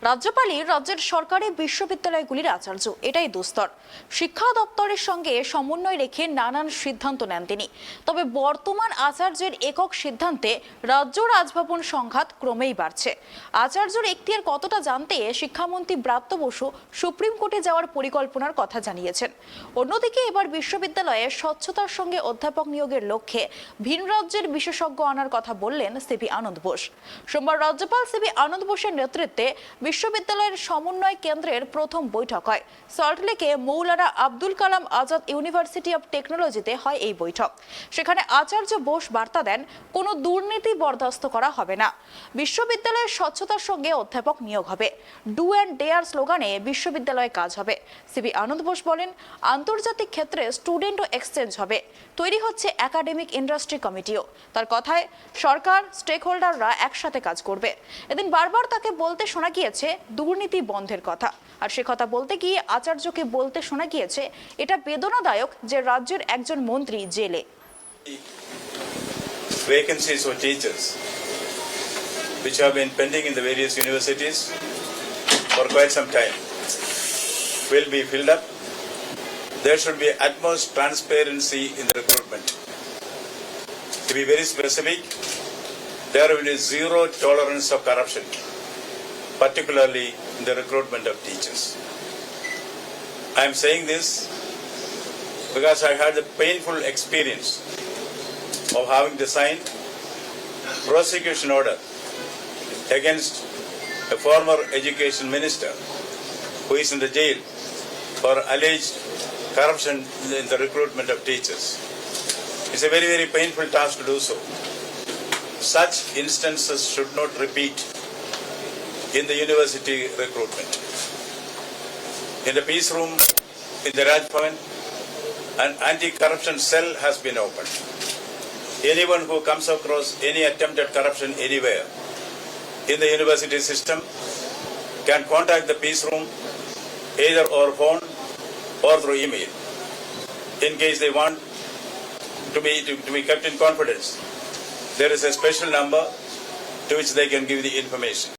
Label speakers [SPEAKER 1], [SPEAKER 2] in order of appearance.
[SPEAKER 1] রাজ্যপালই রাজ্যের সরকারি বিশ্ববিদ্যালয়গুলির আচার্য, এটাই দুস্তর। শিক্ষা দপ্তরের সঙ্গে সমন্বয় রেখে নানান সিদ্ধান্ত নেন তিনি। তবে বর্তমান আচার্যের একক সিদ্ধান্তে রাজ্য রাজভবন সংঘাত ক্রমেই বাড়ছে। আচার্যের এখতিয়ার কতটা জানতে শিক্ষামন্ত্রী ব্রাত্য বসু সুপ্রিম কোর্টে যাওয়ার পরিকল্পনার কথা জানিয়েছেন। অন্যদিকে এবার বিশ্ববিদ্যালয়ে স্বচ্ছতার সঙ্গে অধ্যাপক নিয়োগের লক্ষ্যে ভিন রাজ্যের বিশেষজ্ঞ আনার কথা বললেন সিভি আনন্দ বোস। সোমবার রাজ্যপাল সিভি আনন্দ বোসের নেতৃত্বে বিশ্ববিদ্যালয়ের সমন্বয় কেন্দ্রের প্রথম বৈঠক হয়। সল্টলেকে মৌলানা আব্দুল কালাম আজাদ ইউনিভার্সিটি অব টেকনোলজিতে হয় এই বৈঠক। সেখানে আচার্য বোস বার্তা দেন, কোনো দুর্নীতি বরদাস্ত করা হবে না। বিশ্ববিদ্যালয়ের স্বচ্ছতার সঙ্গে অধ্যাপক নিয়োগ হবে। ডু অ্যান্ড ডেয়ার স্লোগানে বিশ্ববিদ্যালয়ে কাজ হবে। সিভি আনন্দ বোস বলেন, আন্তর্জাতিক ক্ষেত্রে স্টুডেন্ট ও এক্সচেঞ্জ হবে। তৈরি হচ্ছে একাডেমিক ইন্ডাস্ট্রি কমিটিও। তার কথায় সরকার, স্টেক হোল্ডাররা একসাথে কাজ করবে। এদিন বারবার তাকে বলতে শোনা গিয়েছে দুর্নীতি বন্ধের কথা। আর সে কথা বলতে গিয়ে আচার্যকে বলতে শোনা গিয়েছে, এটা বেদনাদায়ক যে রাজ্যের একজন মন্ত্রী জেলে।
[SPEAKER 2] Vacancies for teachers which have been pending in the various universities for quite some time will be filled up. There should be utmost transparency in the recruitment. To be very specific, there will be zero tolerance of corruption, particularly in the recruitment of teachers. I am saying this because I had the painful experience of having to sign prosecution order against a former education minister who is in the jail for alleged corruption in the recruitment of teachers. It's a very, very painful task to do so. Such instances should not repeat in the university recruitment. In the peace room, in the Rajbhavan, an anti-corruption cell has been opened. Anyone who comes across any attempt at corruption anywhere in the university system can contact the peace room either over phone or through email. In case they want to be kept in confidence, there is a special number to which they can give the information.